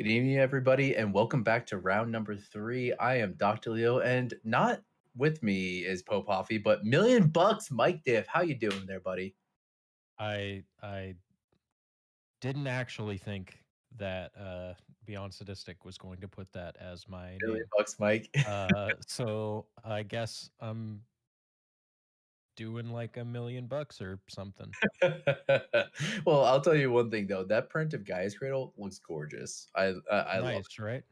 Good evening, everybody, and welcome back to round number 3. I am Dr. Leo, and not with me is Pope Hoffy, but $1,000,000 Mike Diff. How you doing there, buddy? I didn't actually think that Beyond Sadistic was going to put that as my Million name. bucks, Mike. So I guess I'm doing like $1,000,000 or something. Well, I'll tell you one thing though. That print of Gaia's Cradle looks gorgeous. I love it. Nice, right?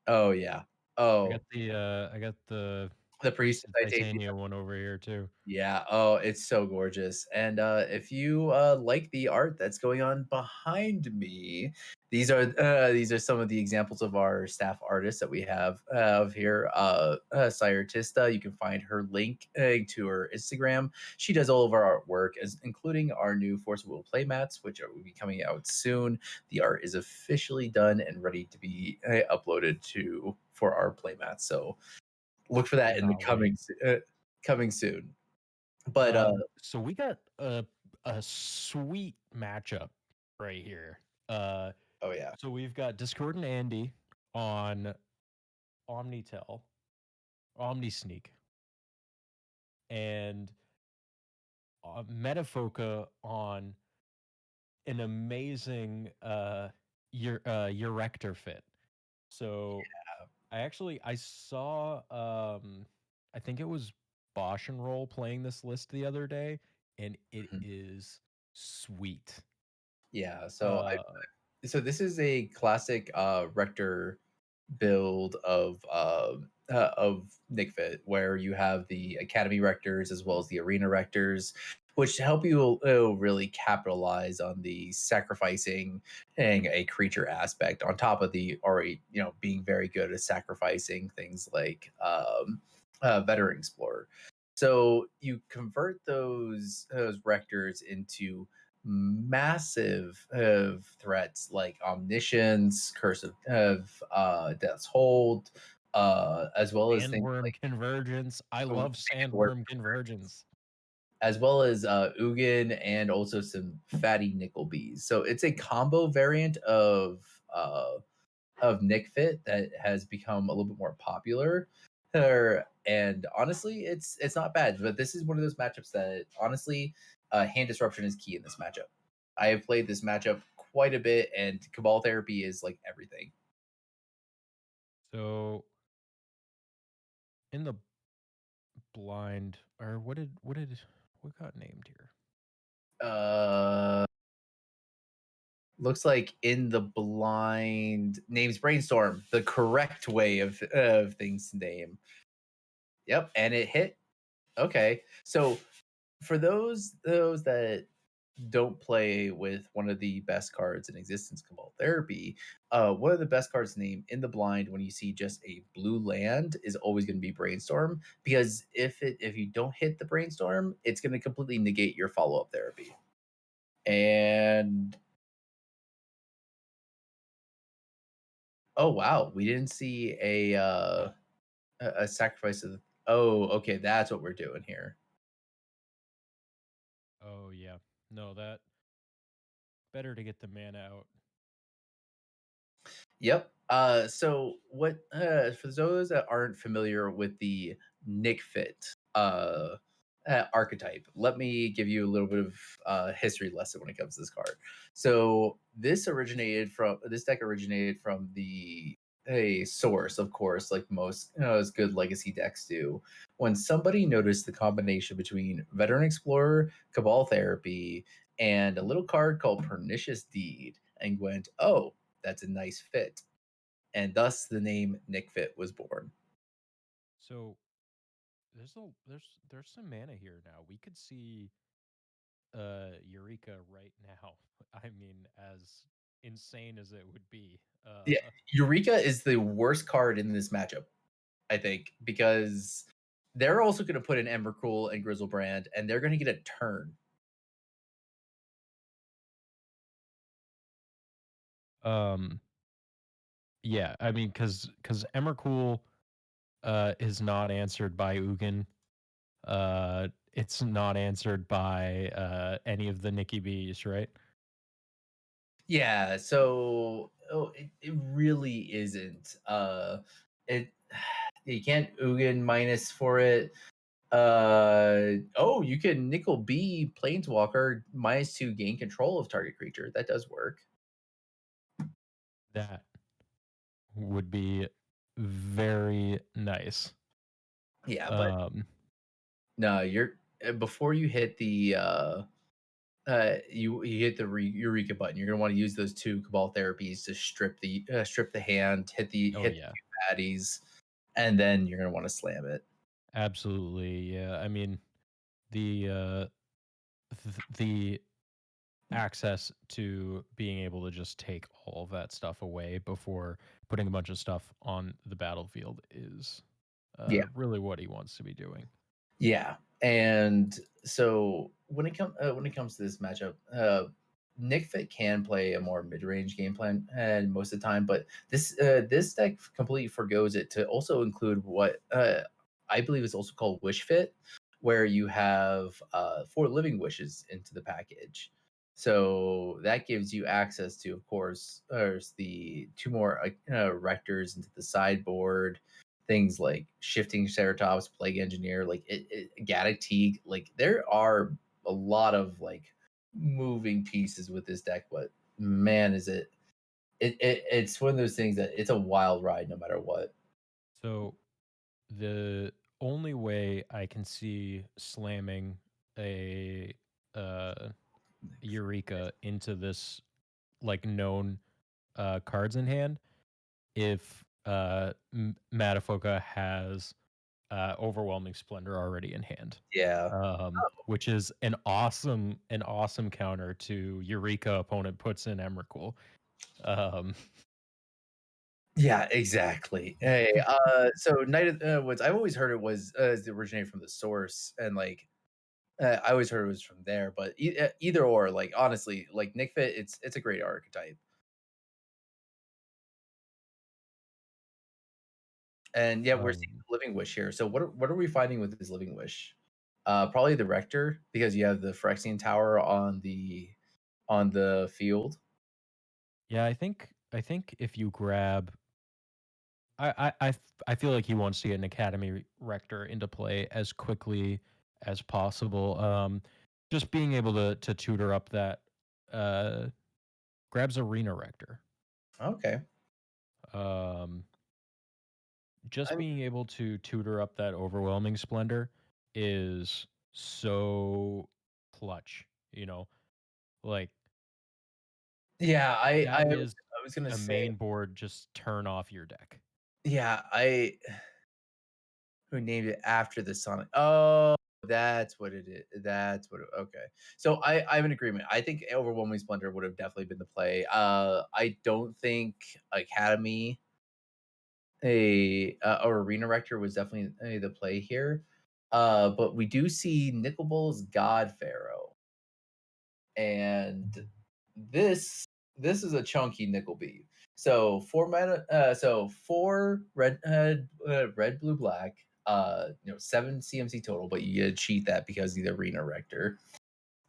Oh yeah. Oh, I got the the Priest Priest of of Titania. Titania one over here too. Yeah. Oh, it's so gorgeous. And if you like the art that's going on behind me, these are some of the examples of our staff artists that we have here. Sire Tista, you can find her link to her Instagram. She does all of our artwork, as including our new Force of Will playmats, which will be coming out soon. The art is officially done and ready to be uploaded to for our playmats. So look for that in the Cannot wait. coming soon. But So we got a sweet matchup right here. Uh, oh yeah. so we've got Discord and Andy on Omnitel, OmniSneak, and Metafoca on an amazing EurectorFit. So I saw I think it was Bosch and Roll playing this list the other day, and it Mhm. is sweet. Yeah, so Uh this is a classic Rector build of Nick Fit, where you have the Academy Rectors as well as the Arena Rectors, which help you really capitalize on the sacrificing and a creature aspect on top of the already being very good at sacrificing things like Veteran Explorer. So you convert those Rectors into massive threats like omniscience, curse of death's hold, as well as things Sandworm like Convergence. I oh, love Sandworm, Sandworm Convergence. as well as Ugin and also some fatty nickel bees. So it's a combo variant of Nick Fit that has become a little bit more popular. And honestly, it's not bad. But this is one of those matchups that honestly, hand disruption is key in this matchup. I have played this matchup quite a bit, and Cabal Therapy is like everything. So in the blind, or what got named here? Uh, looks like in the blind names brainstorm the correct way of things to name. Yep, and it hit. Okay, so for those that don't play with one of the best cards in existence, Cabal Therapy, one of the best cards to name in the blind when you see just a blue land is always going to be Brainstorm, because if you don't hit the Brainstorm, it's going to completely negate your follow up therapy. And oh wow, we didn't see a sacrifice of. Oh, okay, that's what we're doing here. Oh yeah. No, that better to get the mana out. Yep. So what for those that aren't familiar with the Nick Fit archetype, let me give you a little bit of history lesson when it comes to this card. So this deck originated from the a source, of course, like most as good legacy decks do. When somebody noticed the combination between Veteran Explorer, Cabal Therapy, and a little card called Pernicious Deed, and went, "Oh, that's a nice fit." And thus the name Nick Fit was born. So there's some mana here now. We could see Eureka right now. I mean, as insane as it would be. Yeah, Eureka is the worst card in this matchup, I think, because they're also going to put in Embercool and Grizzlebrand, and they're going to get a turn. Um yeah, I mean cuz Emrakul is not answered by Ugin. It's not answered by any of the Nikki B's, right? Yeah, so it really isn't. It you can't Ugin minus for it. Oh, you can Nickel B Planeswalker -2 gain control of target creature. That does work. That would be very nice. Yeah, but Um, no, you're before you hit the you hit the Eureka button. You're gonna want to use those two Cabal therapies to strip the hand, oh hit the yeah, two baddies, and then you're gonna want to slam it. absolutely. Yeah, I mean the access to being able to just take all of that stuff away before putting a bunch of stuff on the battlefield is Yeah. really what he wants to be doing. Yeah, and so when it comes to this matchup, Nick Fit can play a more mid range game plan, and most of the time, but this deck completely forgoes it to also include what I believe is also called Wish Fit, where you have four living wishes into the package. So that gives you access to, of course, there's the two more rectors into the sideboard, things like shifting Ceratops, Plague Engineer, like Gaddock Teague. Like there are a lot of like moving pieces with this deck, but man, is it's one of those things that it's a wild ride no matter what. So the only way I can see slamming a uh, Eureka into this like known cards in hand if Matafoka has overwhelming splendor already in hand, Yeah. which is an awesome counter to Eureka opponent puts in Emrakul. Um, Yeah, exactly. Hey, so Night of the Woods, I've always heard it was it originated from the source, and like I always heard it was from there. But either or, like honestly, like Nick Fit, it's a great archetype. And yeah, we're seeing um, Living Wish here. So what are we finding with this Living Wish? Probably the Rector because you have the Phyrexian Tower on the field. yeah, I think if you grab, I feel like he wants to get an Academy Rector into play as quickly as possible. Just being able to tutor up that uh, grabs Arena Rector. Okay. Um, just I'm being able to tutor up that overwhelming splendor is so clutch, you know? Like yeah, that is I was gonna a say main board just turn off your deck. yeah, I who named it after the Sonic. Oh, that's what it is. That's what okay. So I'm in agreement. I think Overwhelming Splendor would have definitely been the play. I don't think Academy or Arena Rector was definitely the play here. But we do see Nicol Bull's God Pharaoh, and this is a chunky nickel beat. So four mana, so four red, blue, black. Seven CMC total, but you get to cheat that because of the Arena Rector.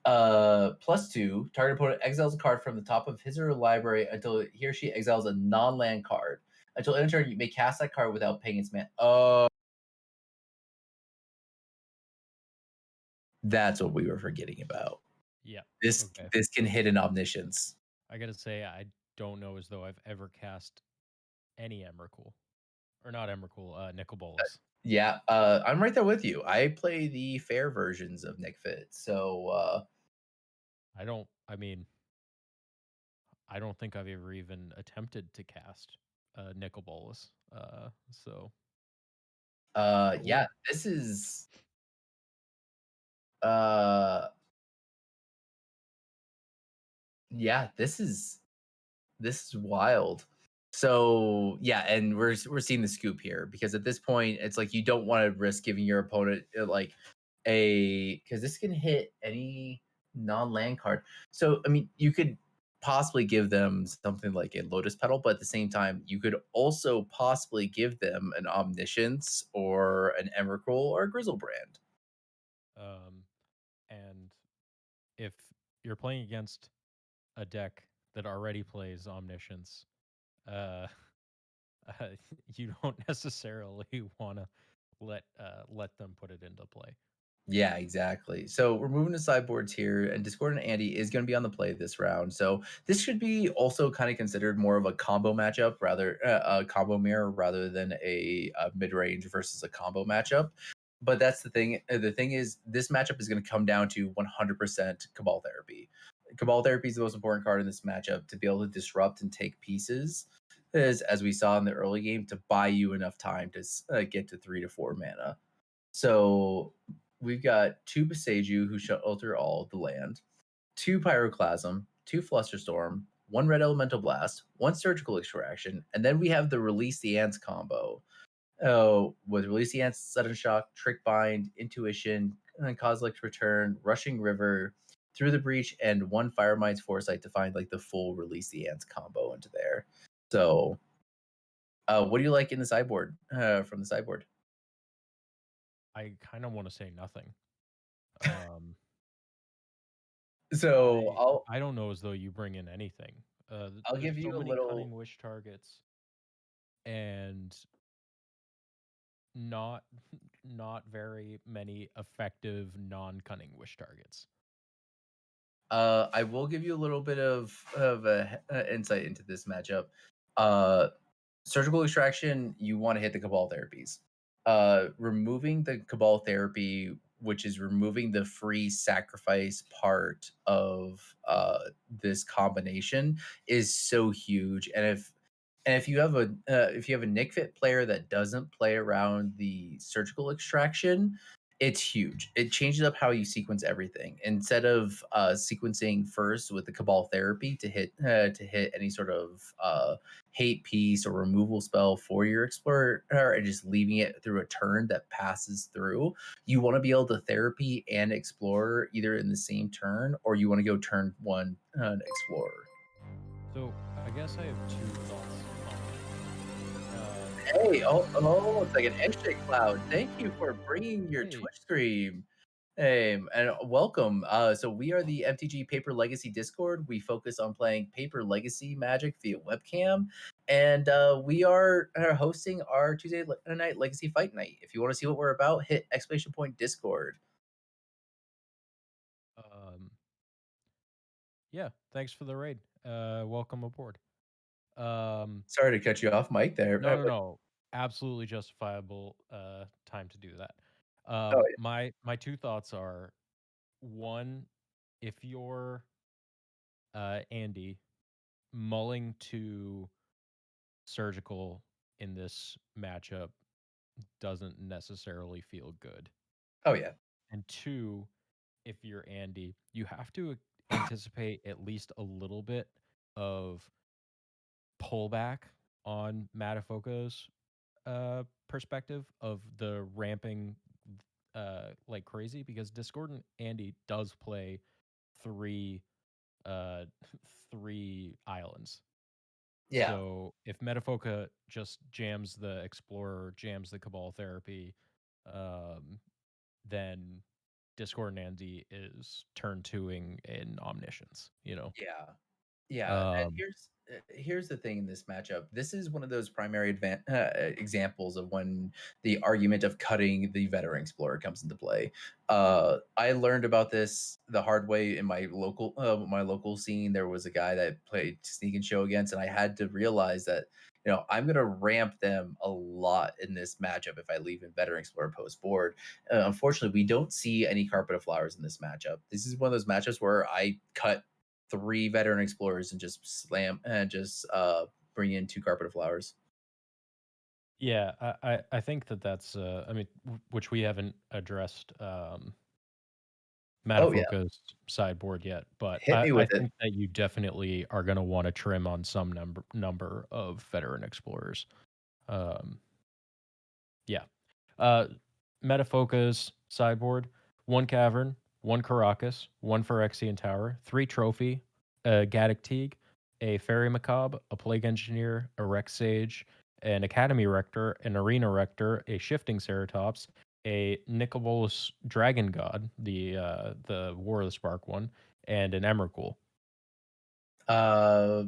+2, target opponent exiles a card from the top of his or her library until he or she exiles a non-land card. Until end of turn, you may cast that card without paying its mana. Oh, that's what we were forgetting about. Yeah. This Okay. this can hit an omniscience. I gotta say, I don't know as though I've ever cast any Emrakul. Or not Emrakul, Nicol Bolas. Yeah, I'm right there with you. I play the fair versions of Nick Fit, so I mean, I don't think I've ever even attempted to cast Nicol Bolas. So yeah, cool. this is uh, yeah, this is wild. So yeah, and we're seeing the scoop here because at this point, it's like you don't want to risk giving your opponent like a because this can hit any non-land card. So I mean, you could possibly give them something like a Lotus Petal, but at the same time, you could also possibly give them an Omniscience or an Emrakul or a Grizzlebrand. Um, and if you're playing against a deck that already plays Omniscience, uh, uh, you don't necessarily want to let them put it into play. Yeah, exactly. So we're moving to sideboards here, and Discord and Andy is going to be on the play this round. So this should be also kind of considered more of a combo matchup, rather a combo mirror rather than a mid range versus a combo matchup. But that's the thing. The thing is, this matchup is going to come down to 100% Cabal Therapy. Cabal Therapy is the most important card in this matchup to be able to disrupt and take pieces, as we saw in the early game, to buy you enough time to get to 3 to 4 mana. So we've got two Boseiju who shelter all the land, two Pyroclasm, two Flusterstorm, one Red Elemental Blast, one Surgical Extraction, and then we have the Release the Ants combo. Oh, with Release the Ants, Sudden Shock, Trick Bind, Intuition, and Cosmic Return, Rushing River, Through the Breach, and one Firemind's Foresight to find like the full Release the Ants combo into there. So, what do you like in the sideboard from the sideboard? I kind of want to say nothing. Um, So I I'll I don't know as though you bring in anything. I'll There's give so you a many little. cunning wish targets and not not very many effective non-cunning wish targets. I will give you a little bit of insight into this matchup. Uh, Surgical extraction, you want to hit the Cabal therapies. Removing the Cabal therapy, which is removing the free sacrifice part of this combination, is so huge. And if you have a Nick Fit player that doesn't play around the surgical extraction, it's huge. It changes up how you sequence everything. Instead of sequencing first with the Cabal therapy to hit any sort of hate piece or removal spell for your explorer and just leaving it through a turn that passes through, you want to be able to therapy and explorer either in the same turn, or you want to go turn one explorer. So I guess I have two thoughts on this. Hey, First, hold on a second. X-Ray Cloud, thank you for bringing your hey, Twitch stream. Hey, and welcome. So we are the MTG Paper Legacy Discord. We focus on playing Paper Legacy Magic via webcam, and we are hosting our Tuesday night Legacy Fight Night. If you want to see what we're about, hit exclamation point Discord. um, yeah, thanks for the raid. Welcome aboard. Sorry to cut you off, Mike. There. No, no, no. Absolutely justifiable time to do that. Oh, My two thoughts are one, if you're Andy mulling to surgical in this matchup doesn't necessarily feel good. oh yeah, And two, if you're Andy, you have to anticipate at least a little bit of pullback on Matafoko's perspective of the ramping like crazy, because Discordant Andy does play three uh 3 islands. yeah, So if Metafoca just jams the Explorer, jams the Cabal therapy, um, then Discordant Andy is turn twoing in Omniscience, you know? yeah. Yeah, and Um, here's the thing in this matchup. This is one of those primary examples of when the argument of cutting the veteran explorer comes into play. I learned about this the hard way in my local scene. There was a guy that played Sneak and Show against, and I had to realize that I'm gonna ramp them a lot in this matchup if I leave in veteran explorer post board. Unfortunately, we don't see any carpet of flowers in this matchup. This is one of those matchups where I cut three veteran explorers and just slam and just bring in two carpet of flowers. yeah, I think that's, I mean, which we haven't addressed, Oh yeah, Matafoca's sideboard yet, but hit me I with it. think that you definitely are gonna wanna trim on some number of veteran explorers. Um, yeah. Uh, Metafoca's sideboard: one Cavern, one Caracas, one Phyrexian Tower, three Trophy, a Gaddock Teague, a Fairy Macabre, a Plague Engineer, a Rex Sage, an Academy Rector, an Arena Rector, a Shifting Ceratops, a Nicobolus Dragon God, the War of the Spark one, and an Emrakul. Uh,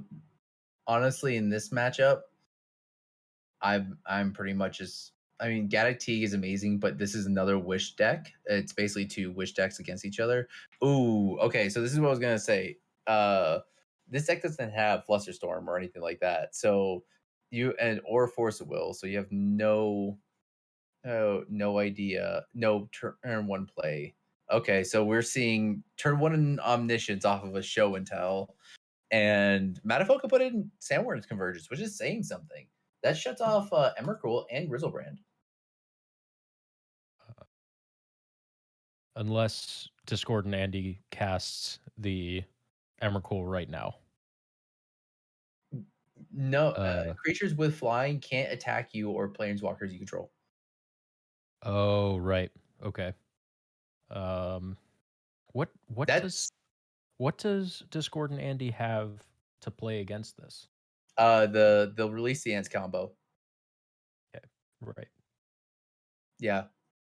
honestly, in this matchup, I'm pretty much just. I mean, Gaddock Teague is amazing, but this is another Wish deck. It's basically two Wish decks against each other. Ooh, okay. So this is what I was gonna say. Uh, this deck doesn't have Flusterstorm or anything like that. So you and or Force of Will. So you have no idea, no turn one play. Okay, so we're seeing turn one in Omniscience off of a show and tell. And Matafoka put in Sandworm's Convergence, which is saying something. That shuts off Emrakul and Grizzlebrand. Unless Discord and Andy casts the Emrakul right now. No, Uh, creatures with flying can't attack you or planeswalkers you control. oh, right. Okay. Um, what what does That's what does Discord and Andy have to play against this? they'll release the ants combo. Okay, right. Yeah.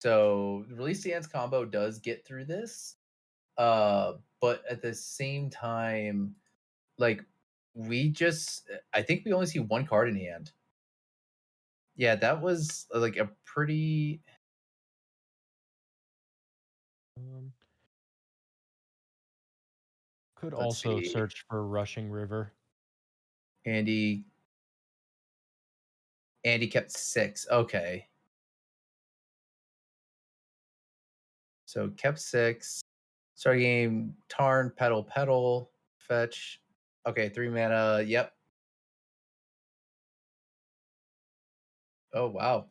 So release the ants combo does get through this. But at the same time, like we just I think we only see one card in hand. Yeah, that was like a pretty Um, could let's also see. search for Rushing River. Andy Andy kept 6. Okay. So kept 6. Start game, Tarn, Pedal, fetch. Okay, 3 mana. Yep. Oh wow.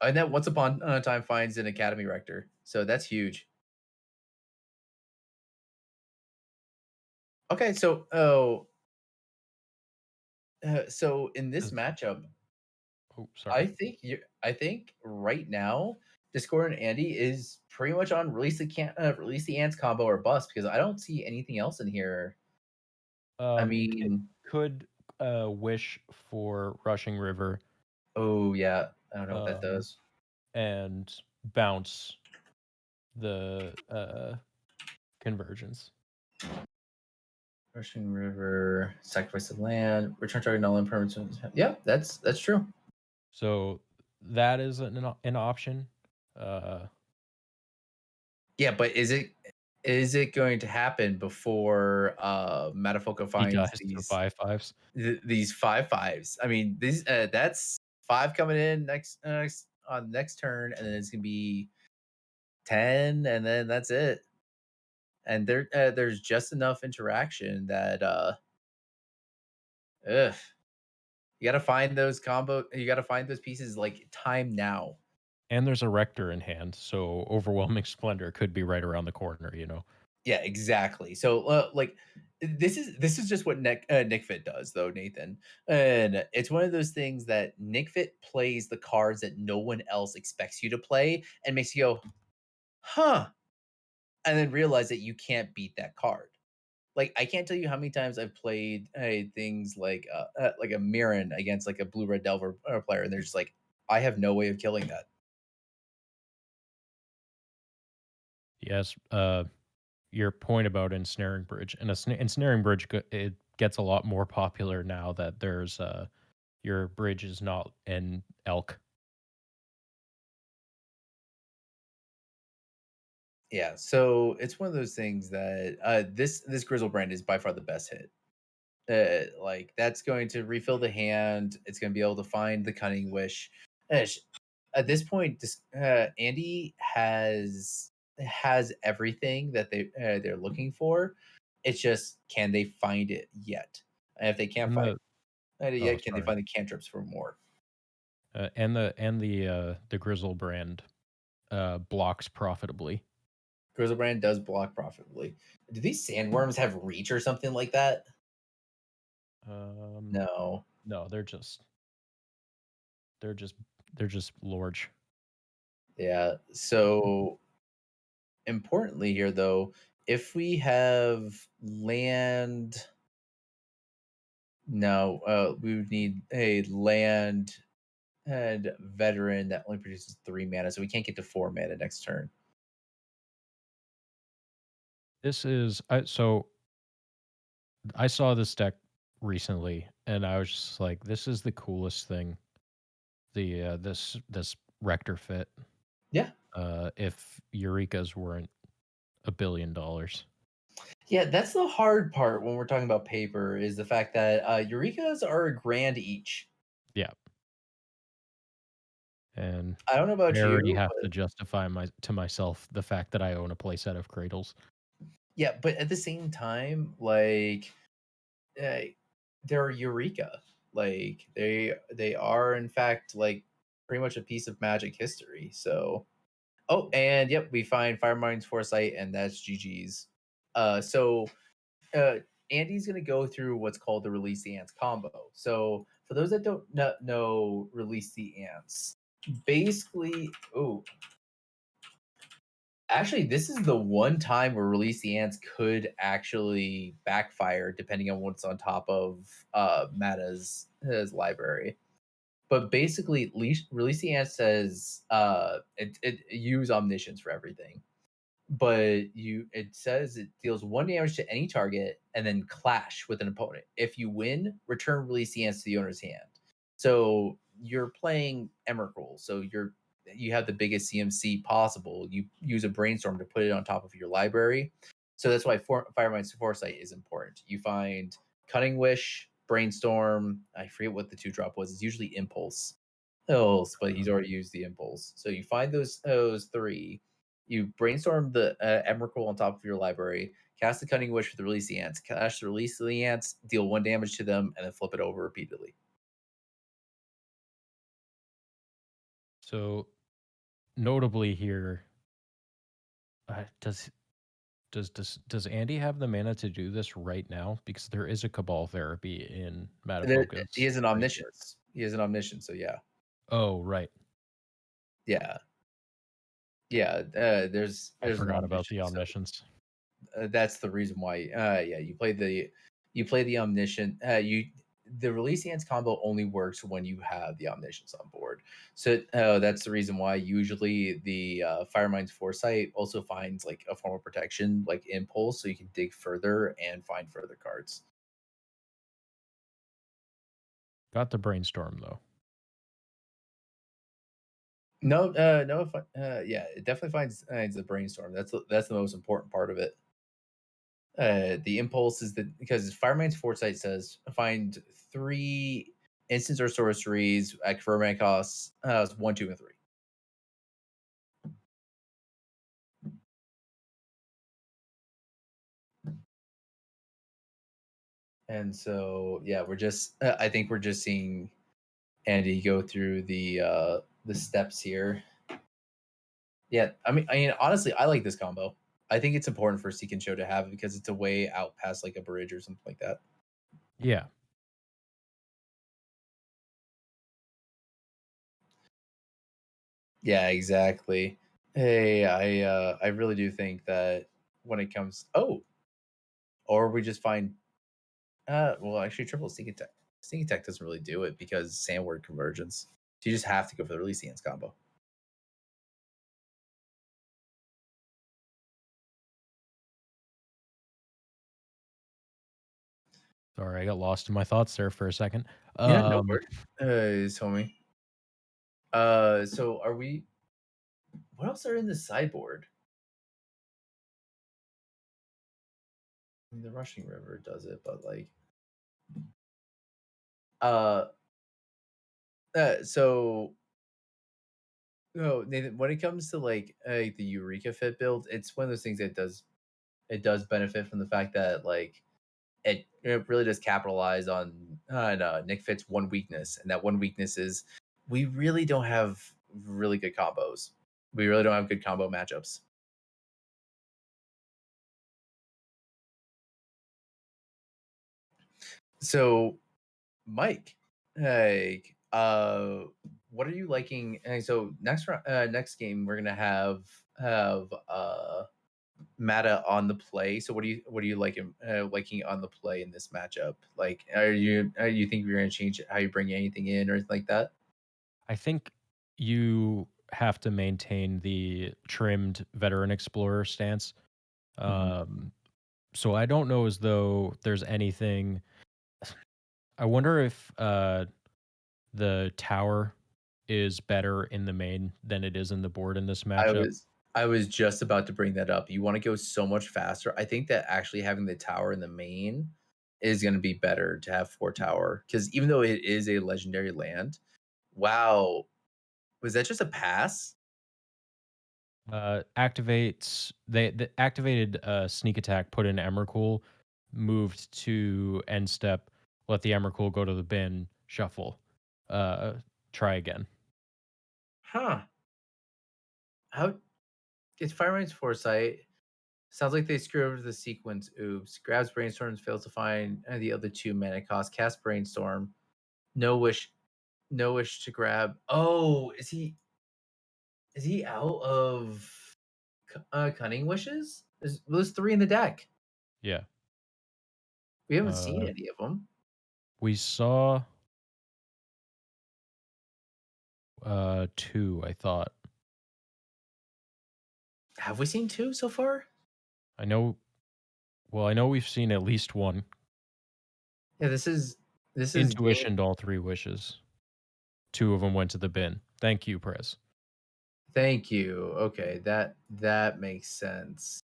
And then once upon a time finds an Academy Rector. So that's huge. Okay, so in this 'Cause matchup, oh, sorry. I think right now Discord and Andy is pretty much on release the ants combo or bust because I don't see anything else in here. I It mean, could, wish for Rushing River, oh yeah, I don't know what that um, does. and bounce the, convergence. Rushing River, sacrifice of land, return target null and permanent. Yeah, that's true. So that is an option. Uh, Yeah, but is it going to happen before Matafoka he finds dies to these 5/5s. these 5/5s? I mean, these that's 5 coming in next on next turn, and then it's gonna be 10, and then that's it. And there's just enough interaction that ugh, you gotta find those combo. You gotta find those pieces like time now. And there's a Rector in hand, so Overwhelming Splendor could be right around the corner, you know? Yeah, exactly. So, like, this is just what Nick Fit does, though, Nathan, and it's one of those things that Nick Fit plays the cards that no one else expects you to play, and makes you go, "Huh," and then realize that you can't beat that card. Like, I can't tell you how many times I've played things like a Mirren against like a blue red Delver player, and they're just like, I have no way of killing that. Yes, your point about ensnaring bridge and ensnaring bridge it gets a lot more popular now that there's your bridge is not an elk. Yeah, so it's one of those things that this Grizzle brand is by far the best hit. Like that's going to refill the hand. It's going to be able to find the cunning wish. At this point, Andy has everything that they're looking for. It's just can they find it yet? And if they can't And find the it oh yet, can they sorry. find the cantrips for more? And the Grizzle brand blocks profitably. Grizzlebrand does block profitably. Do these sandworms have reach or something like that? Um No. no, they're just they're just large. Yeah. So importantly here though, if we have land no, we would need a land and veteran that only produces 3 mana, so we can't get to 4 mana next turn. This is so I saw this deck recently, and I was just like, "This is the coolest thing." This RectorFit. Yeah. If Eurekas weren't $1 billion. Yeah, that's the hard part when we're talking about paper is the fact that Eurekas are a grand each. Yeah, and I don't know I about already you, have but to justify to myself the fact that I own a playset of Cradles. yeah, but at the same time, like uh, they're Eureka. Like they are in fact like pretty much a piece of Magic history. So oh, and yep, we find Firemind's Foresight, and that's GG's. So uh, Andy's going to go through what's called the Release the Ants combo. So for those that don't know Release the Ants, basically, oh, actually, this is the one time where Release the Ants could actually backfire, depending on what's on top of Mata's his library. But basically, Release the Ants says it use Omniscience for everything, but it says it deals 1 damage to any target and then clash with an opponent. If you win, return Release the Ants to the owner's hand. So you're playing Emrakul, so you have the biggest CMC possible. You use a brainstorm to put it on top of your library. So that's why Firemind's Foresight is important. You find Cunning Wish, Brainstorm. I forget what the 2-drop was. It's usually Impulse. But he's already used the Impulse. So you find those three. You brainstorm the Emrakul on top of your library. Cast the Cunning Wish with the Release the Ants. Cast the Release the Ants. Deal 1 damage to them, and then flip it over repeatedly. So notably here, does Andy have the mana to do this right now? Because there is a Cabal therapy in He Matapoka's is an graveyard. Omniscience. He is an Omniscience. So yeah, Oh, right. yeah, yeah. I There's an forgot about the Omniscience. So Omniscience. that's the reason why. Yeah, you play the Omniscient. The Release Hands combo only works when you have the Omniscience on board. So that's the reason why usually the Firemind's Foresight also finds like a form of protection, like Impulse, so you can dig further and find further cards. Got the Brainstorm, though. No, no, yeah, it definitely finds the brainstorm. That's the most important part of it. The impulse is that because Fireman's Foresight says find three instants or sorceries at confirming costs 1, 2, and 3. And so yeah, I think we're just seeing Andy go through the steps here. Yeah, I mean, honestly, I like this combo. I think it's important for Seek and Show to have because it's a way out past like a bridge or something like that. Yeah. Yeah, exactly. Hey, I really do think that when it comes or we just find well actually triple sneak attack. Sneak attack doesn't really do it because sandward convergence. So you just have to go for the release hands combo. Sorry, I got lost in my thoughts there for a second. Yeah, no worries. Homie. So are we what else are in the sideboard? I mean, the rushing river does it, but like uh so no, Nathan, when it comes to the Eureka Fit build, it's one of those things that does benefit from the fact that like it really does capitalize on Nick Fit's one weakness, and that one weakness is we really don't have really good combos. We really don't have good combo matchups. So, Mike, like, what are you liking? And so next game we're gonna have Mata on the play. So what do you liking on the play in this matchup? Like, are you think you're gonna change how you bring anything in or anything like that? I think you have to maintain the trimmed veteran explorer stance. Mhm. Um, So I don't know as though there's anything. I wonder if the tower is better in the main than it is in the board in this I matchup. was I was just about to bring that up. You wanna go so much faster. I think that actually having the tower in the main is gonna be better to have 4 tower because even though it is a legendary land, wow, was that just a pass? Activates the activated sneak attack, put in Emrakul, moved to end step, let the Emrakul go to the bin, shuffle, uh, try again. Huh. How it's Firemind's Foresight. Sounds like they screwed over the sequence. Oops. Grabs Brainstorms, fails to find the other 2 mana cost. Cast Brainstorm. No wish no wish to grab. Oh, is he out of Cunning Wishes? There's 3 in the deck. Yeah. We haven't seen Uh, any of them. we saw 2, I thought. Have we seen 2 so far? I know. Well, I know we've seen at least one. Yeah, this is game. Intuitioned all 3 wishes. 2 of them went to the bin. Thank you, Prez. Thank you. Okay, that makes sense.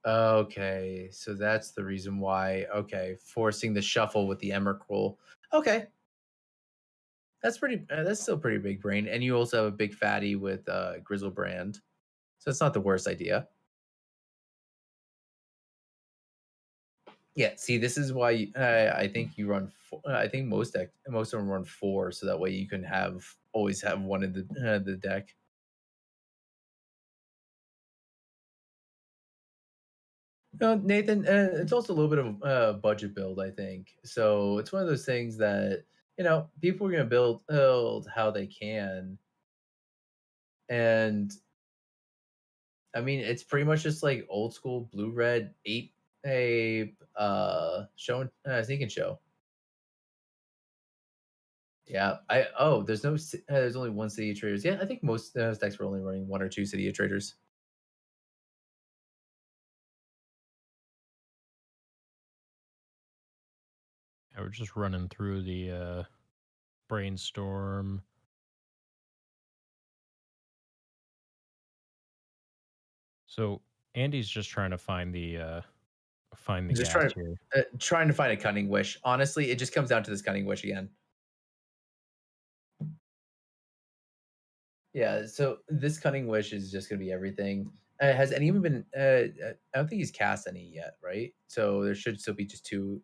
Okay, so that's the reason why. Okay, forcing the shuffle with the Emrakul. Okay, that's pretty. That's still pretty big brain, and you also have a big fatty with Grizzlebrand, so it's not the worst idea. Yeah, see, this is why I think you run. I think most of them run 4, so that way you can always have one in the deck. No, Nathan, it's also a little bit of a budget build, I think. So it's one of those things that people are going to build how they can, and I mean it's pretty much just like old school blue red eight a show sneak and show. Yeah, there's only one city of traders. Yeah, I think most decks were only running 1 or 2 city of traders. Yeah, we're just running through the brainstorm. So Andy's just trying to find the Just gas here. trying to find a cunning wish. Honestly, it just comes down to this cunning wish again. Yeah, so this cunning wish is just gonna be everything. Has anyone been? I don't think he's cast any yet, right? So there should still be just 2.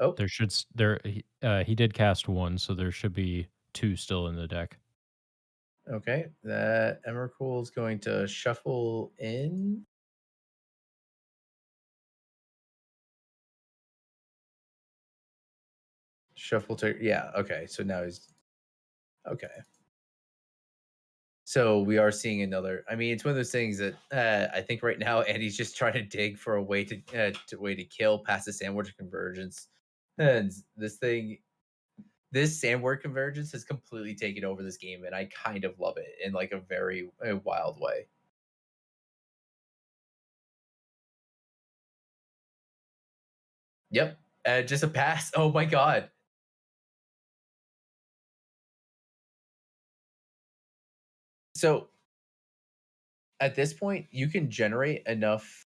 Oh, There should s- there he did cast one, so there should be 2 still in the deck. okay. That Emrakul is going to shuffle in. Shuffle to yeah. Okay, so now he's okay. So we are seeing another. I mean, it's one of those things that I think right now Andy's just trying to dig for a way to kill past the sandwich convergence, and this sandwich convergence has completely taken over this game, and I kind of love it in like a very wild way. Yep, just a pass. Oh my god. So at this point, you can generate enough.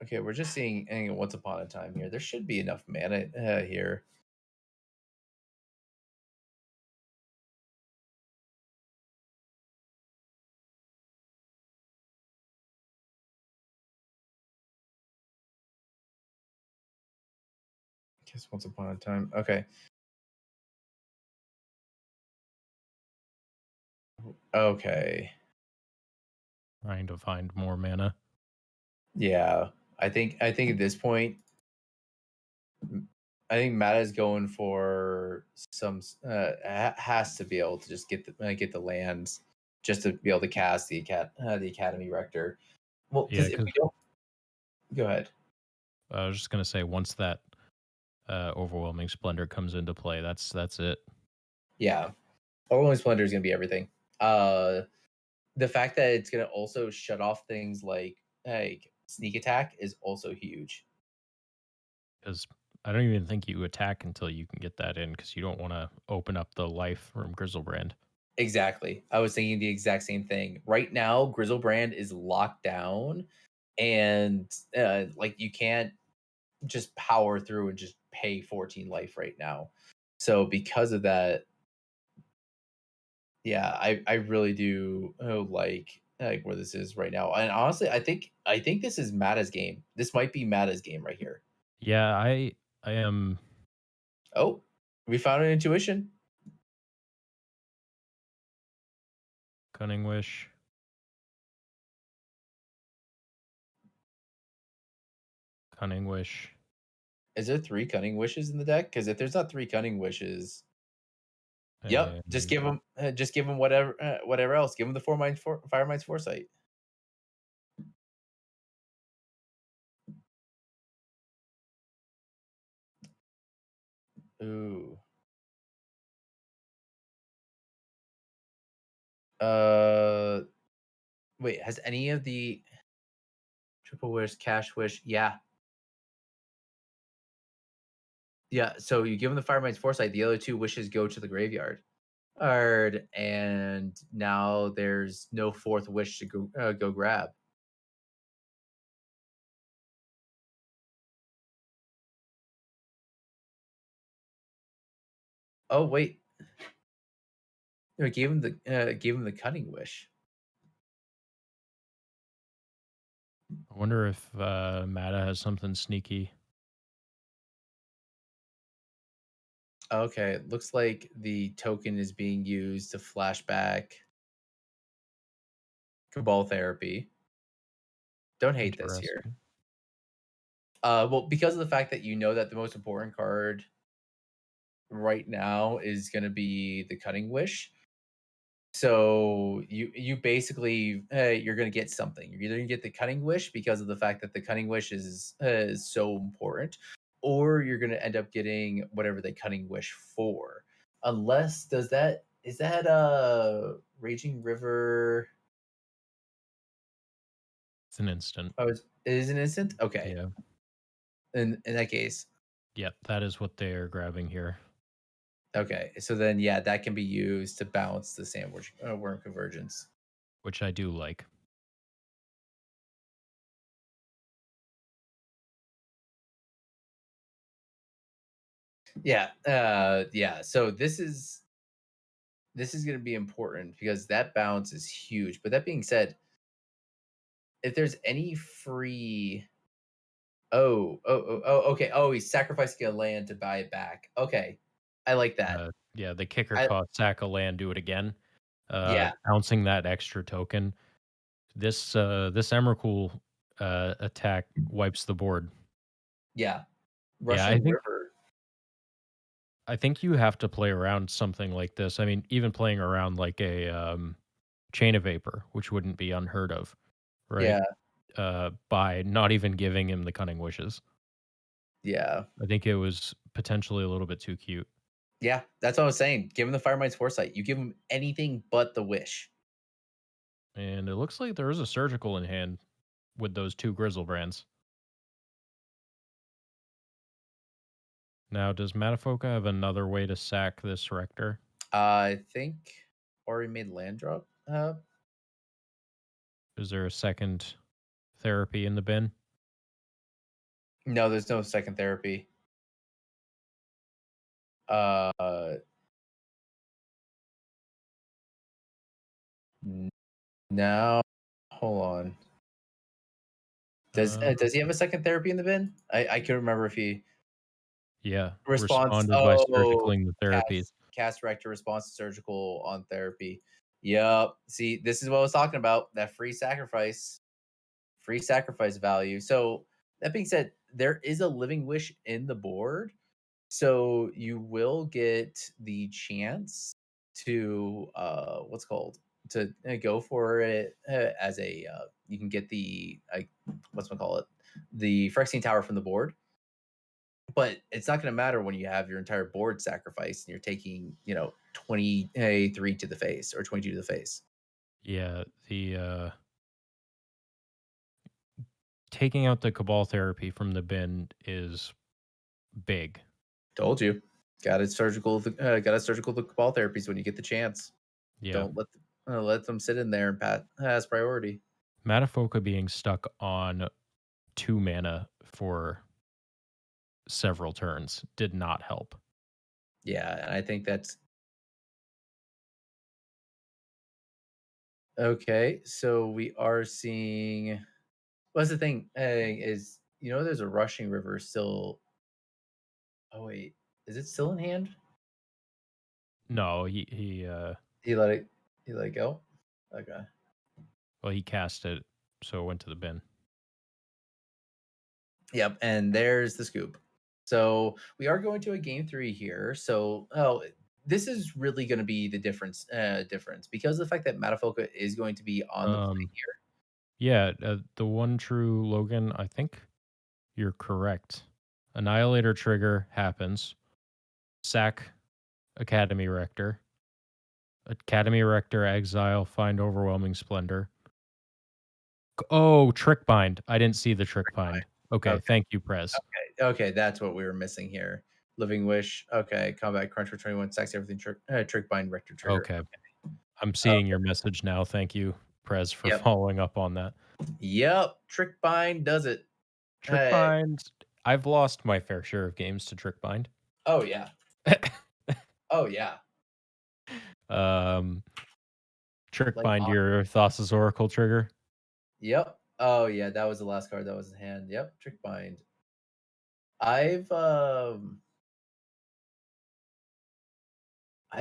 Okay, we're just seeing once upon a time here. There should be enough mana here. Guess once upon a time. Okay. Okay. Trying to find more mana. Yeah. I think at this point, I think Mata is going for has to be able to just get the lands just to be able to cast the Academy Rector. Well, Yeah, because if because we don't, go ahead. I was just gonna say once that overwhelming splendor comes into play, that's it. Yeah, Overwhelming Splendor is going to be everything. Uh, the fact that it's gonna also shut off things like sneak attack is also huge. Because I don't even think you attack until you can get that in, because you don't want to open up the life from Grizzlebrand. Exactly. I was thinking the exact same thing. Right now, Grizzlebrand is locked down, and like you can't just power through and just pay 14 life right now. So because of that, yeah, I really do like where this is right now. And honestly, I think this is Mata's game. This might be Mata's game right here. Yeah, I am Oh, we found an intuition. Cunning Wish, Cunning Wish, Is there three cunning wishes in the deck? Because if there's not three cunning wishes, yep, and just give him whatever else. Give him the fire mind's foresight. Ooh. Uh, wait, has any of the triple wish, cash wish? Yeah, yeah. So you give him the fire mind's foresight. The other two wishes go to the graveyard. And now there's no fourth wish to go grab. Oh wait, no, it gave him the cunning wish. I wonder if Mata has something sneaky. Okay, looks like the token is being used to flashback Cabal Therapy. Don't hate this here. Interesting. Well, because of the fact that you know that the most important card right now is going to be the Cunning Wish. So you basically you're going to get something. You're either going to get the Cunning Wish because of the fact that the Cunning Wish is so important, or you're going to end up getting whatever the Cunning Wish for. Unless does that is that Raging River? It's an instant. Oh, it is an instant. Okay, Yeah. in that case, Yep, that is what they are grabbing here, okay. So then, yeah, that can be used to balance the sandwich worm convergence. which I do like. Yeah, yeah. So this is going to be important because that bounce is huge. But that being said, if there's any free, okay. Oh, he's sacrificing a land to buy it back. Okay, I like that. Yeah, the kicker I cost sack a land, do it again. Yeah, Bouncing that extra token. This Emrakul attack wipes the board. yeah. Yeah, Rushing River. I think you have to play around something like this. I mean, even playing around like a Chain of Vapor, which wouldn't be unheard of, right? Yeah, By not even giving him the Cunning Wishes. yeah, I think it was potentially a little bit too cute. yeah. That's what I was saying. Give him the Firemind's foresight. You give him anything but the wish. And it looks like there is a surgical in hand with those two Grizzle brands. Now, does Matafoka have another way to sack this Rector? I think already made land drop. Is there a second therapy in the bin? No, there's no second therapy. Uh, n- now hold on. Uh, Does he have a second therapy in the bin? I can't remember if he yeah, responds. responded by Oh, surgicaling the therapies, cast rector response to surgical on therapy. Yep. See, this is what I was talking about. That free sacrifice value. So that being said, there is a living wish in the board. So you will get the chance to what's called to go for it as a you can get the what's we call it the Phyrexian Tower from the board. but it's not going to matter when you have your entire board sacrificed and you're taking 23 to the face or 22 to the face. Yeah, the taking out the cabal therapy from the bin is big. Told you. Got to surgical the cabal therapies when you get the chance. Yeah. Don't let them sit in there and pass priority. Matafoka being stuck on 2 mana for several turns did not help. Yeah, and I think that's okay. So we are seeing. What's the thing? Is there's a rushing river still. Oh wait, is it still in hand? No, he He let it. He let it go. Okay. well, he cast it, so it went to the bin. Yep, and there's the scoop. So we are going to a game three here. So this is really going to be the difference because of the fact that Matafoka is going to be on the play Um, here. yeah, the one true Logan, I think you're correct. Annihilator trigger happens. Sack Academy Rector. Academy Rector exile, find overwhelming splendor. Oh, trick bind. I didn't see the trick bind. Okay, Okay, thank you, Prez. okay, that's what we were missing here. Living Wish. Okay, Combat Crunch for 21 stacks. Everything Trick Bind Rector Trigger. Okay, I'm Okay. seeing your message now. Thank you, Prez, for Yep. following up on that. Yep. Trick Bind does it. Trick Hey. bind. I've lost my fair share of games to trick bind. Oh yeah. Oh yeah. um, trick Like bind your Thassa's Oracle trigger. yep. Oh yeah, that was the last card that was in hand. Yep, Trick Bind. I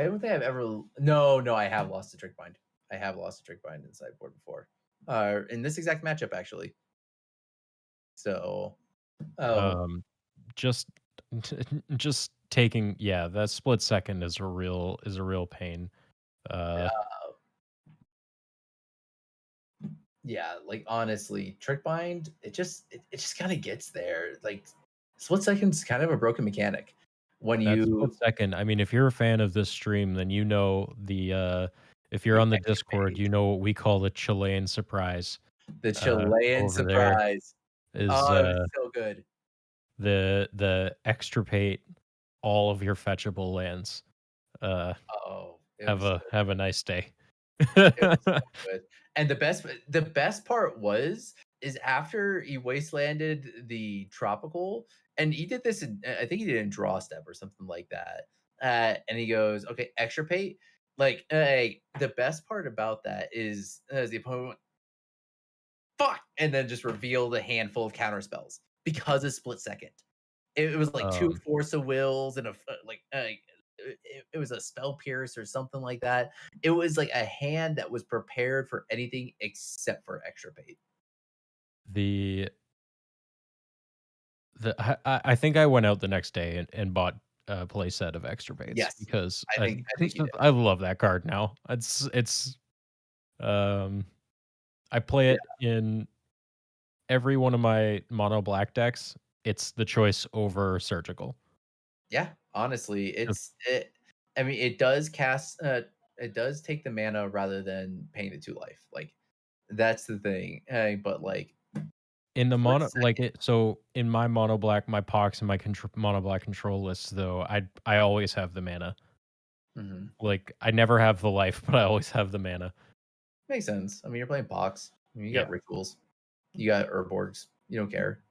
don't think I've ever no, I have lost to Trick Bind. I have lost to Trick Bind in sideboard before. In this exact matchup actually. So, oh, Um, just just taking that split second is a real pain. Uh, yeah, like honestly, Trick Bind, it just kind of gets there. Like split second's kind of a broken mechanic. When that split you second. I mean, if you're a fan of this stream, then you know if you're the on the extra Discord, you know what we call the Chilean surprise. the Chilean Over there surprise. is Oh, it was so good. the extirpate all of your fetchable lands. Uh, Oh, it was so have a nice day. it was so good. And the best part is after he wastelanded the tropical, and he did this in I think he did it in draw step or something like that. And he goes, okay, extirpate. Like the best part about that is the opponent went, fuck, and then just revealed a handful of counter spells because of split second. It was like 2 Um, Force of Wills and it was a Spell Pierce or something like that. It was like a hand that was prepared for anything except for Extirpate. the I think I went out the next day and bought a play set of extirpates Yes. because I think you did. I love that card now. Um I play Yeah. it in every one of my mono black decks. It's the choice over surgical. Yeah, honestly, Just I mean, it does take the mana rather than paying the 2 life, like, that's the thing, but, like, in the split mono like second. it so in my mono black, my pox and my mono black control lists though, I always have the mana. Mhm. Like I never have the life, but I always have the mana. Makes sense. I mean, you're playing box. I mean, you Yeah. got rituals, you got Urborgs, you don't care.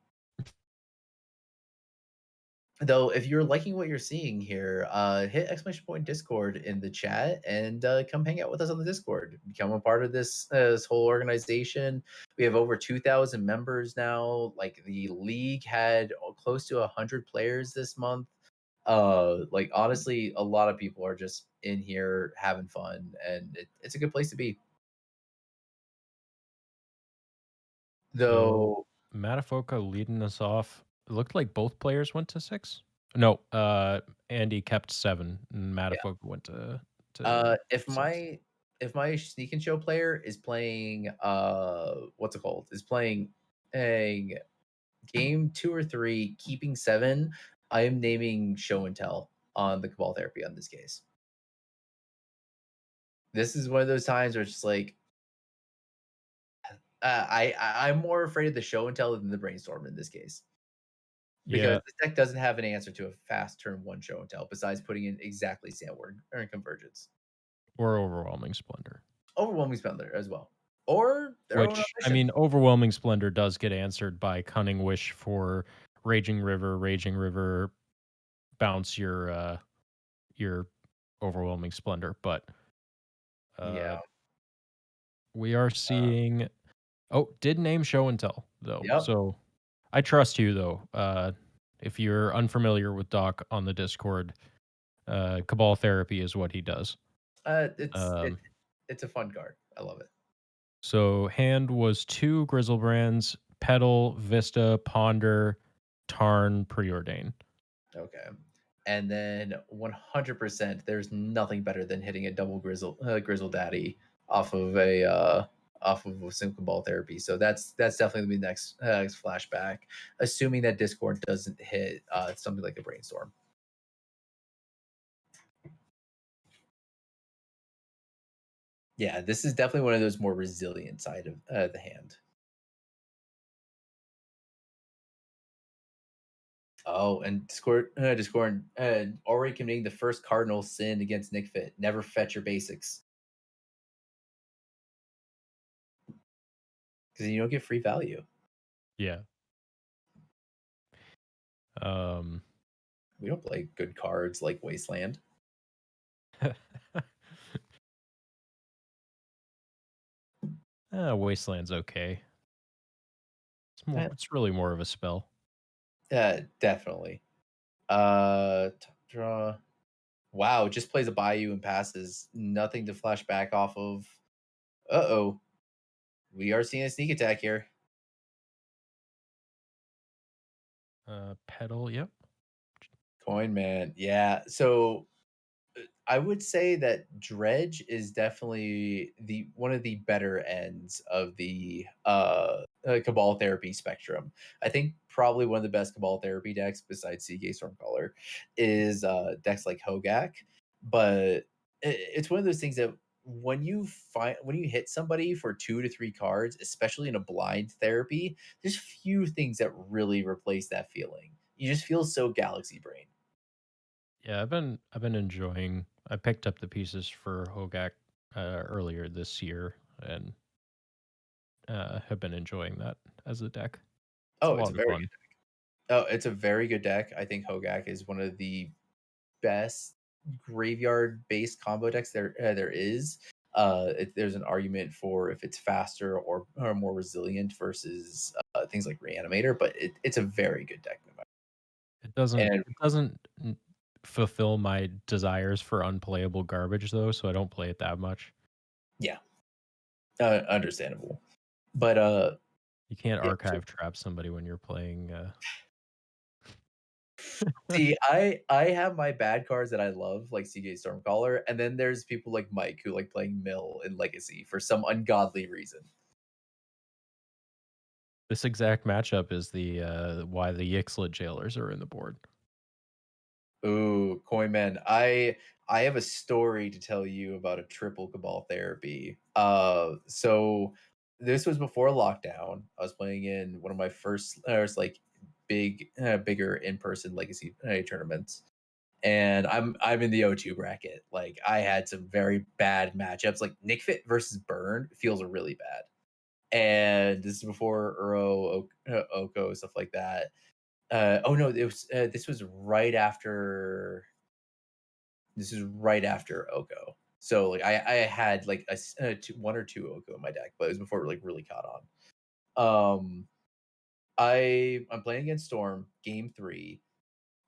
Though, if you're liking what you're seeing here, hit exclamation point Discord in the chat and come hang out with us on the Discord. Become a part of this whole organization. We have over 2,000 members now. Like the league had close to 100 players this month. Like honestly, a lot of people are just in here having fun, and it's a good place to be. So, Though, Matafoka leading us off. It looked like both players went to 6? No, Andy kept 7, and yeah. Matafoka went Uh, to if 6. my if my sneak and show player is playing, what's it called? Is playing a game 2 or 3, keeping 7. I am naming show and tell on the Cabal Therapy on this case. This is one of those times where it's just like I'm more afraid of the show and tell than the brainstorm in this case because Yeah, this deck doesn't have an answer to a fast turn one show and tell besides putting in exactly Sandward or Convergence. or Overwhelming Splendor. Overwhelming Spender as well, or their own Which, I omniscient. mean, Overwhelming Splendor does get answered by Cunning Wish for Raging River, bounce your Overwhelming Splendor, but, Yeah. uh, we are seeing oh, did name Show and Tell, though, Yep. so I trust you, though. If you're unfamiliar with Doc on the Discord, Cabal Therapy is what he does. Um, It's a fun card. I love it. so hand was 2 Grizzlebrands, Petal, Vista, Ponder, Tarn, Preordain. Okay. And then 100%, there's nothing better than hitting a double grizzle daddy off of a simple ball therapy. So that's definitely the next flashback, assuming that Discord doesn't hit something like a brainstorm. Yeah, this is definitely one of those more resilient side of the hand. Oh, and Discord already committing the first cardinal sin against Nick Fit. Never fetch your basics because you don't get free value. Yeah. Um, We don't play good cards like Wasteland. Wasteland's okay. Eh, It's really more of a spell. definitely. Top draw. Wow, just plays a Bayou and passes. Nothing to flash back off of. Uh-oh. We are seeing a sneak attack here. Petal, yep. Coin man. Yeah. So I would say that Dredge is definitely the one of the better ends of the Cabal therapy spectrum. I think probably one of the best Cabal therapy decks besides CK Stormcaller is decks like Hogak, but it's one of those things that when you hit somebody for 2 to 3 cards, especially in a blind therapy, there's few things that really replace that feeling. You just feel so galaxy brain. Yeah, I've been enjoying. I picked up the pieces for Hogak earlier this year and have been enjoying that as a deck. It's a Oh, it's lot a of very fun. Oh, it's a very good deck. I think Hogak is one of the best graveyard-based combo decks there is. There's an argument for if it's faster or more resilient versus things like Reanimator, but it's a very good deck. No matter. And It doesn't fulfill my desires for unplayable garbage though, so I don't play it that much. yeah, understandable. But You can't yeah, archive trap somebody when you're playing. see, I have my bad cards that I love, like CJ Stormcaller, and then there's people like Mike who like playing Mill in Legacy for some ungodly reason. This exact matchup is the why the Yixlet jailers are in the board. Ooh, Coinman. I have a story to tell you about a triple cabal therapy. So this was before lockdown. I was playing in one of my first like bigger in-person legacy tournaments. And I'm in the O2 bracket. Like I had some very bad matchups. Like Nick Fit versus Burn feels really bad. And this is before Oko, stuff like that. Oh no, it was this was right after Oko. So like I had like one or two Oko in my deck, but it was before it like really caught on. I'm playing against Storm game 3,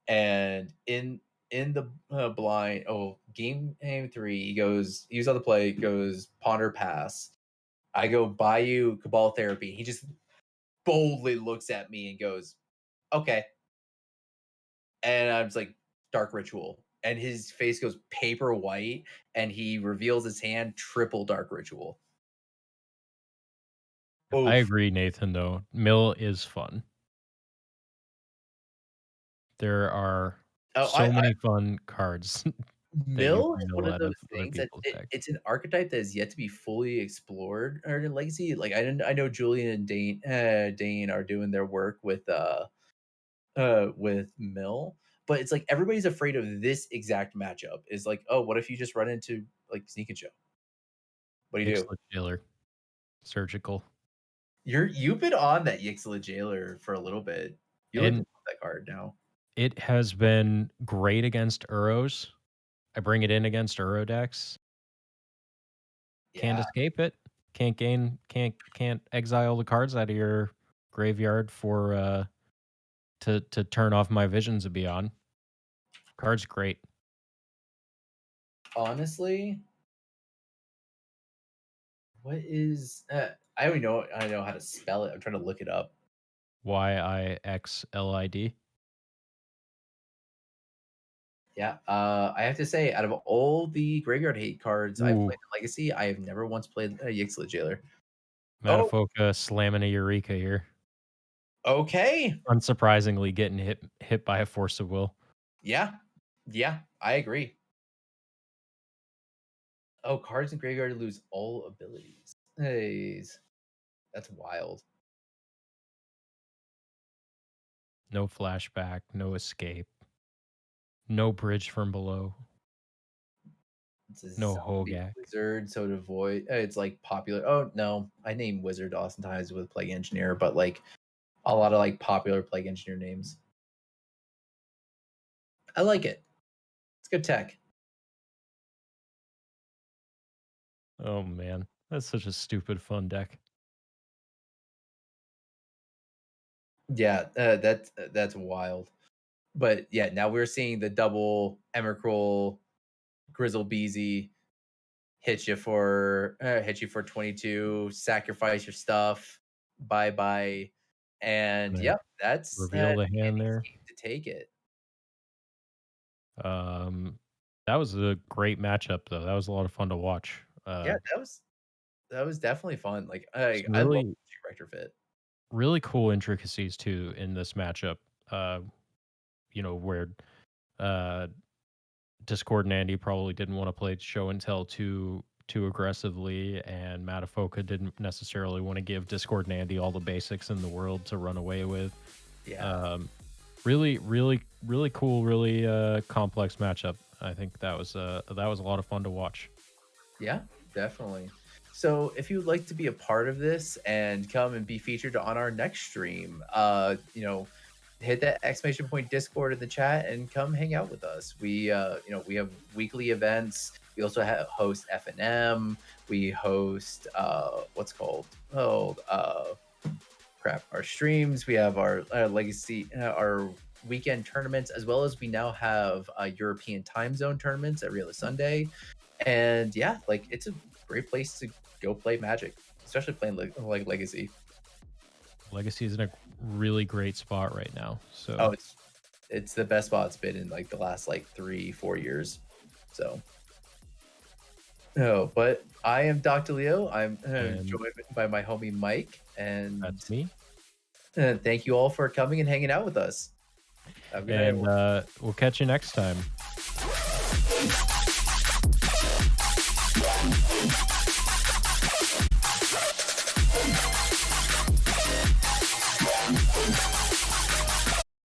and in the blind game 3 he's on the play, goes ponder pass. I go Bayou Cabal therapy. He just boldly looks at me and goes, okay. And I was like, dark ritual. And his face goes paper white and he reveals his hand, triple dark ritual. I Oof. agree, Nathan. Though Mill is fun. There are Oh, so many fun cards that you Mill can is mill one of out those of other things that people's decks. it's an archetype that is yet to be fully explored or in Legacy. Like I know Julian and Dane are doing their work with Mill, but it's like everybody's afraid of this exact matchup. Is like, oh, what if you just run into like Sneak and Show? What do you do? Ixalan Jailer, Surgical. You've been on that Yixla Jailer for a little bit. You like to And love that card now. it has been great against Uros. I bring it in against Uro decks. Can't Yeah, escape it. Can't exile the cards out of your graveyard for to turn off my visions of beyond. Card's great. honestly, what is? I don't even know. I know how to spell it. I'm trying to look it up. Yixlid. Yeah, I have to say, out of all the graveyard hate cards I've Ooh, played in Legacy, I have never once played a Yixla Jailer. Oh, Matafoka slamming a Eureka here. okay. Unsurprisingly, getting hit by a force of will. Yeah, yeah, I agree. Oh, cards in graveyard lose all abilities. Hey, that's wild. No flashback, no escape, no bridge from below, It's a no zombie Hogak. wizard, so to avoid it's like popular. Oh no, I name wizard oftentimes with plague engineer, but like a lot of like popular plague engineer names. I like it. It's good tech. Oh man, that's such a stupid fun deck. Yeah, that's wild. But yeah, now we're seeing the double Emrakul Grizzle Beezy hit you for 22, sacrifice your stuff, bye bye. And Gonna yep, that's reveal the hand Andy's there. game to take it. Um, that was a great matchup though. That was a lot of fun to watch. Yeah, that was definitely fun. Like Some I love really EurectorFit. really cool intricacies too in this matchup. Uh, where uh Discord and Andy probably didn't want to play show and tell too aggressively, and Matafoka didn't necessarily want to give Discord and Andy all the basics in the world to run away with. Yeah. Um, really cool, really complex matchup. I think that was a lot of fun to watch. Yeah, definitely. So if you would like to be a part of this and come and be featured on our next stream, hit that exclamation point Discord in the chat and come hang out with us. We have weekly events. We also host F&M. We host what's called crap, our streams. We have our legacy, our weekend tournaments, as well as we now have European time zone tournaments every other Sunday. And yeah, like it's a great place to go play Magic, especially playing like Legacy. Legacy is in a really great spot right now. Oh, So, it's the best spot it's been in like the last like 3-4 years. So no, but I am Dr. Leo. I'm and joined by my homie Mike, and that's me. thank you all for coming and hanging out with us. Have a good night, And everyone. we'll catch you next time.